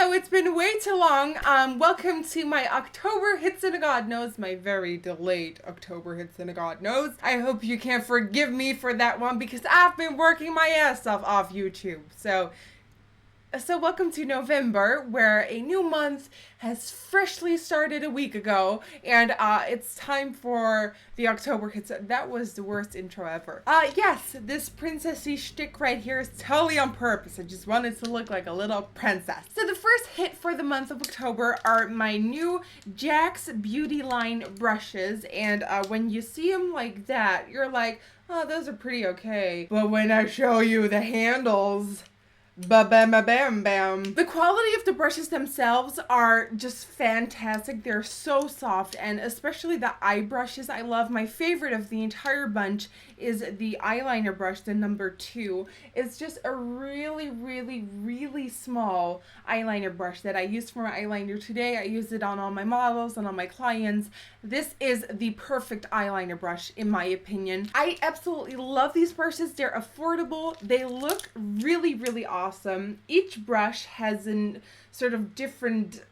So it's been way too long. Welcome to my October Hits in a God Knows, my very delayed October Hits in a God Knows. I hope you can forgive me for that one because I've been working my ass off YouTube. So welcome to November, where a new month has freshly started a week ago, and it's time for the October hits. That was the worst intro ever. Yes, this princessy shtick right here is totally on purpose. I just wanted to look like a little princess. So the first hit for the month of October are my new Jack's Beauty Line brushes, and when you see them like that, you're like, oh, those are pretty okay. But when I show you the handles, ba-bam-ba-bam-bam. The quality of the brushes themselves are just fantastic. They're so soft, and especially the eye brushes I love. My favorite of the entire bunch is the eyeliner brush, the number 2. It's just a really, really, really small eyeliner brush that I used for my eyeliner today. I used it on all my models and on my clients. This is the perfect eyeliner brush in my opinion. I absolutely love these brushes. They're affordable. They look really, really awesome. Each brush has a sort of different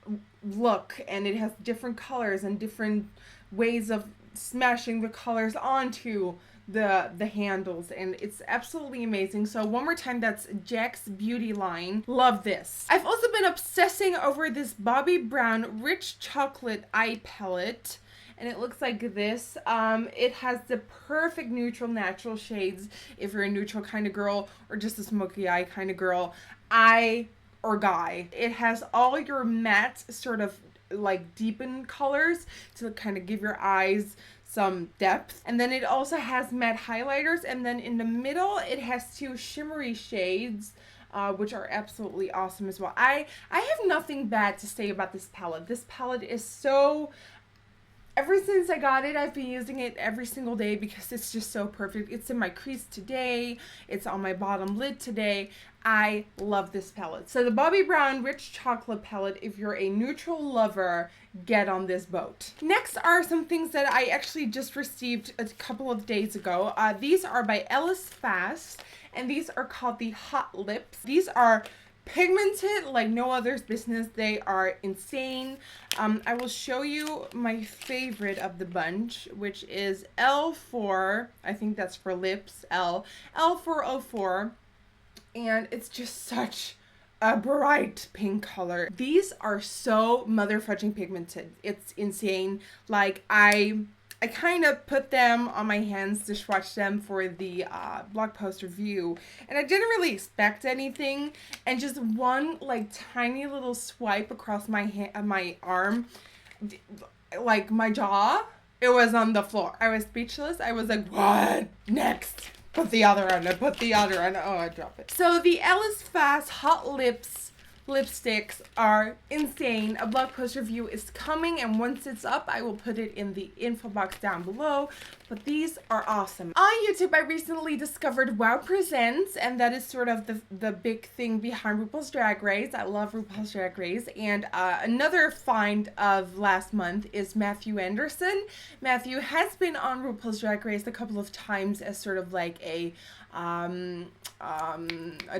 look, and it has different colors and different ways of smashing the colors onto the handles, and it's absolutely amazing. So one more time, that's Jack's Beauty Line. Love this. I've also been obsessing over this Bobbi Brown Rich Chocolate Eye Palette, and it looks like this. It has the perfect neutral natural shades if you're a neutral kind of girl or just a smoky eye kind of girl, or guy. It has all your matte sort of like deepened colors to kind of give your eyes some depth, and then it also has matte highlighters, and then in the middle it has 2 shimmery shades, which are absolutely awesome as well. I have nothing bad to say about this palette. This palette is so, ever since I got it, I've been using it every single day because it's just so perfect. It's in my crease today. It's on my bottom lid today. I love this palette. So the Bobbi Brown Rich Chocolate Palette, if you're a neutral lover, get on this boat. Next are some things that I actually just received a couple of days ago. These are by Ellis Faas, and these are called the Hot Lips. These are pigmented like no other's business. They are insane. I will show you my favorite of the bunch, which is L4. I think that's for lips. L404. And it's just such a bright pink color. These are so motherfucking pigmented. It's insane. Like I kind of put them on my hands to swatch them for the blog post review, and I didn't really expect anything, and just one like tiny little swipe across my arm, like my jaw, it was on the floor. I was speechless. I was like, what? Next. Put the other on. Oh, I dropped it. So the Ellis Faas Hot Lips lipsticks are insane. A blog post review is coming, and once it's up, I will put it in the info box down below. But these are awesome. On YouTube, I recently discovered Wow Presents, and that is sort of the big thing behind RuPaul's Drag Race. I love RuPaul's Drag Race. And another find of last month is Matthew Anderson. Matthew has been on RuPaul's Drag Race a couple of times as sort of like a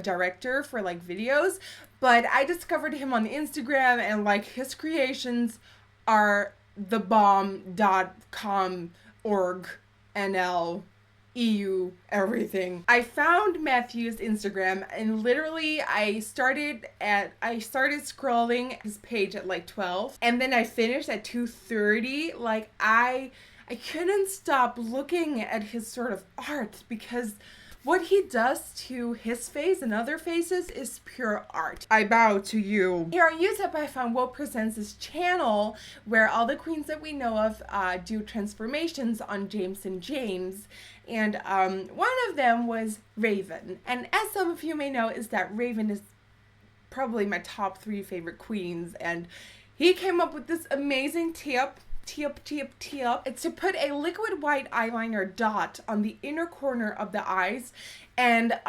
director for like videos, but I discovered him on Instagram, and like his creations are the bomb.com, org, NL, EU, everything. I found Matthew's Instagram, and literally I started scrolling his page at like 12, and then I finished at 2:30. Like I couldn't stop looking at his sort of art, because what he does to his face and other faces is pure art. I bow to you. Here on YouTube, I found Wo Presents' channel, where all the queens that we know of do transformations on James and James. And one of them was Raven. And as some of you may know, is that Raven is probably my top 3 favorite queens. And he came up with this amazing tip. It's to put a liquid white eyeliner dot on the inner corner of the eyes, and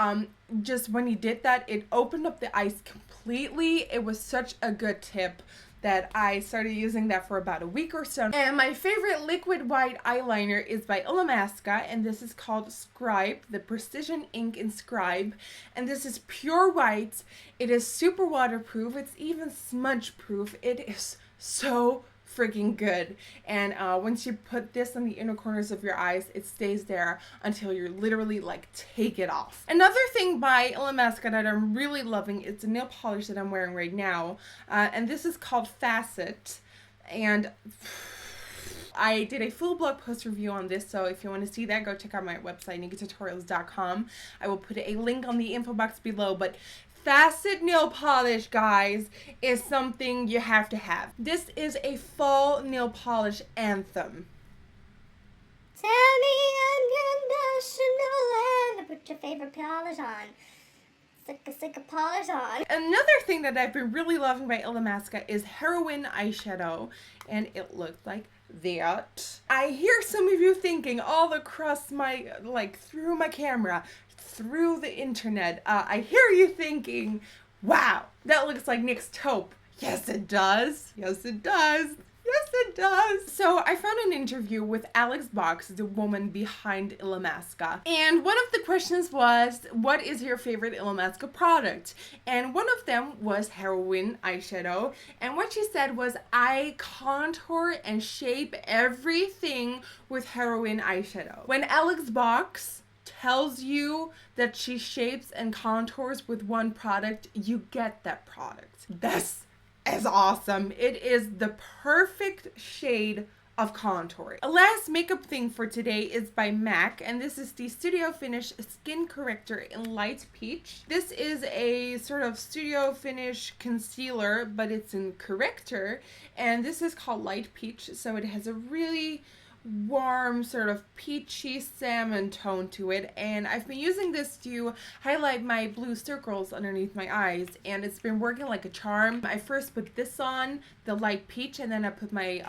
just when he did that, it opened up the eyes completely. It was such a good tip. that I started using that for about a week or so. And my favorite liquid white eyeliner is by Illamasqua, and this is called Scribe, the Precision Ink Inscribe. And this is pure white. It is super waterproof. It's even smudge proof. It is so freaking good. And once you put this on the inner corners of your eyes, it stays there until you're literally like, take it off. Another thing by Illamasqua that I'm really loving is the nail polish that I'm wearing right now. And this is called FACET. And I did a full blog post review on this, so if you want to see that, go check out my website, Nikkietutorials.com. I will put a link on the info box below, but FACET nail polish, guys, is something you have to have. This is a fall nail polish anthem. Tell me unconditional and put your favorite polish on. Stick a polish on. Another thing that I've been really loving by Illamasqua is Heroine eyeshadow, and it looked like that. I hear some of you thinking all across my, like, through my camera, through the internet, I hear you thinking, wow, that looks like NYX taupe. Yes, it does. Yes, it does. Yes, it does. So I found an interview with Alex Box, the woman behind Illamasqua. And one of the questions was, what is your favorite Illamasqua product? And one of them was Heroine eyeshadow. And what she said was, I contour and shape everything with Heroine eyeshadow. When Alex Box tells you that she shapes and contours with one product, you get that product. This is awesome. It is the perfect shade of contouring. A last makeup thing for today is by MAC, and this is the Studio Finish Skin Corrector in Light Peach. This is a sort of Studio Finish concealer, but it's in corrector, and this is called Light Peach, so it has a really warm sort of peachy salmon tone to it, and I've been using this to highlight my blue circles underneath my eyes, and it's been working like a charm. I first put this on, the light peach, and then I put my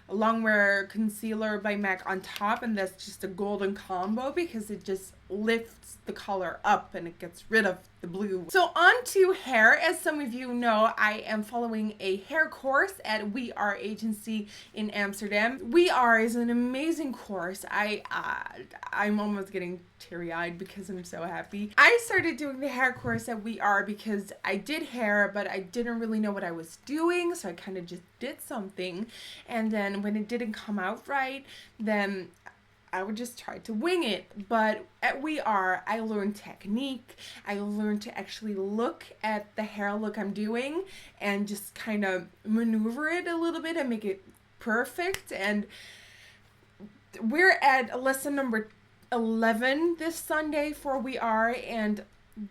longwear concealer by MAC on top, and that's just a golden combo because it just lifts the color up and it gets rid of the blue. So on to hair. As some of you know, I am following a hair course at We Are Agency in Amsterdam. We Are is an amazing course. I'm almost getting teary-eyed because I'm so happy. I started doing the hair course at We Are because I did hair, but I didn't really know what I was doing, so I kind of just did something, and then when it didn't come out right, then I would just try to wing it. But at We Are, I learned technique. I learned to actually look at the hair look I'm doing and just kind of maneuver it a little bit and make it perfect. And we're at lesson number 11 this Sunday for We Are, and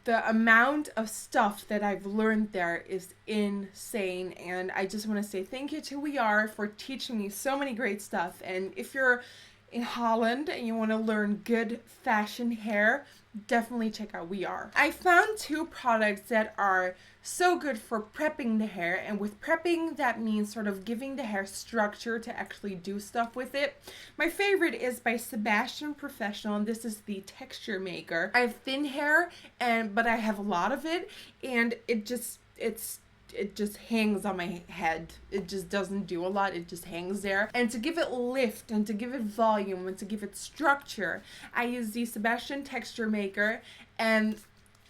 the amount of stuff that I've learned there is insane. And I just want to say thank you to We Are for teaching me so many great stuff. And if you're in Holland and you want to learn good fashion hair, definitely check out We Are. I found two products that are so good for prepping the hair, and with prepping, that means sort of giving the hair structure to actually do stuff with it. My favorite is by Sebastian Professional, and this is the Texture Maker. I have thin hair, but I have a lot of it, and it just hangs on my head. It just doesn't do a lot. It just hangs there. And to give it lift and to give it volume and to give it structure, I use the Sebastian Texture Maker, and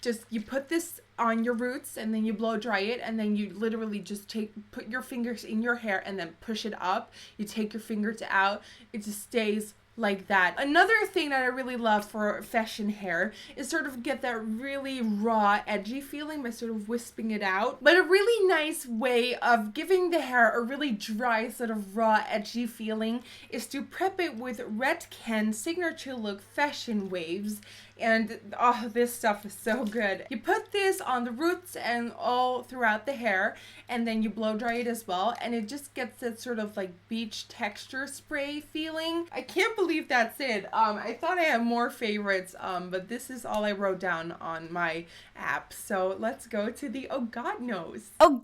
just you put this on your roots and then you blow dry it, and then you literally just put your fingers in your hair and then push it up. You take your fingers out. It just stays like that. Another thing that I really love for fashion hair is sort of get that really raw, edgy feeling by sort of wisping it out. But a really nice way of giving the hair a really dry, sort of raw, edgy feeling is to prep it with Redken Signature Look Fashion Waves. And oh, this stuff is so good. You put this on the roots and all throughout the hair, and then you blow dry it as well, and it just gets that sort of like beach texture spray feeling. I can't believe that's it. I thought I had more favorites, but this is all I wrote down on my app. So let's go to the Oh God Knows. Oh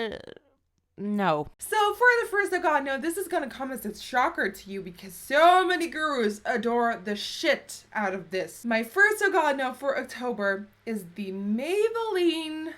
yeah! No. So for the first Oh God No, this is gonna come as a shocker to you because so many gurus adore the shit out of this. My first Oh God No for October is the Maybelline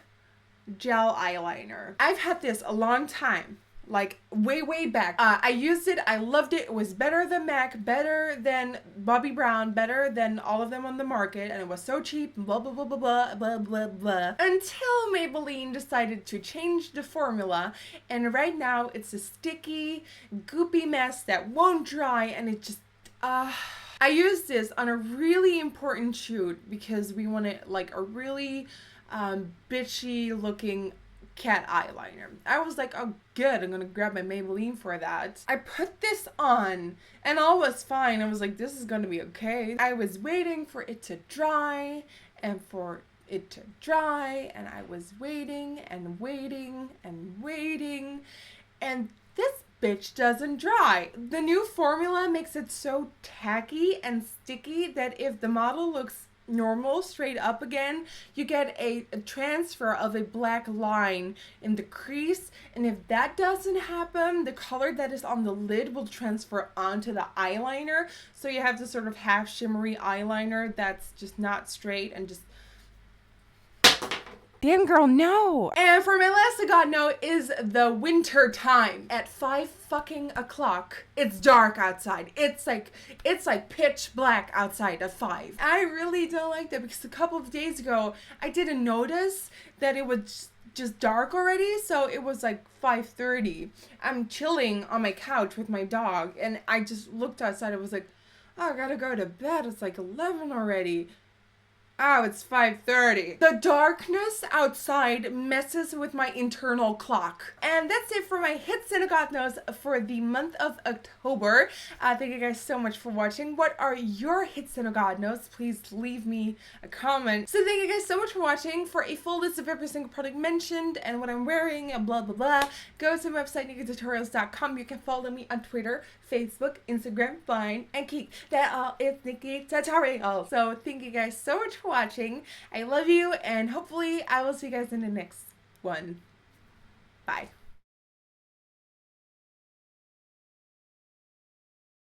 gel eyeliner. I've had this a long time. Like way back. I used it. I loved it. It was better than MAC, better than Bobbi Brown, better than all of them on the market, and it was so cheap. Blah blah blah blah blah blah blah blah. Until Maybelline decided to change the formula, and right now it's a sticky, goopy mess that won't dry, and it just I used this on a really important shoot because we wanted like a really bitchy looking cat eyeliner. I was like, oh good, I'm gonna grab my Maybelline for that. I put this on and all was fine. I was like, this is gonna be okay. I was waiting for it to dry and for it to dry, and I was waiting and waiting and waiting, and this bitch doesn't dry. The new formula makes it so tacky and sticky that if the model looks normal straight up again, you get a transfer of a black line in the crease, and if that doesn't happen, the color that is on the lid will transfer onto the eyeliner, so you have this sort of half shimmery eyeliner that's just not straight and just damn girl, no. And for my last I got no is the winter time. At 5 fucking o'clock, it's dark outside. It's like pitch black outside at 5. I really don't like that because a couple of days ago, I didn't notice that it was just dark already, so it was like 5:30. I'm chilling on my couch with my dog, and I just looked outside. I was like, oh, I gotta go to bed. It's like 11 already. Oh, it's 5:30. The darkness outside messes with my internal clock. And that's it for my hits and God knows for the month of October. Thank you guys so much for watching. What are your hits and God knows? Please leave me a comment. So thank you guys so much for watching. For a full list of every single product mentioned and what I'm wearing and blah blah blah, go to my website Nikkietutorials.com. You can follow me on Twitter, Facebook, Instagram, Vine, and Keek. That all is Nikkietutorials. So thank you guys so much for watching. I love you, and hopefully I will see you guys in the next one. Bye.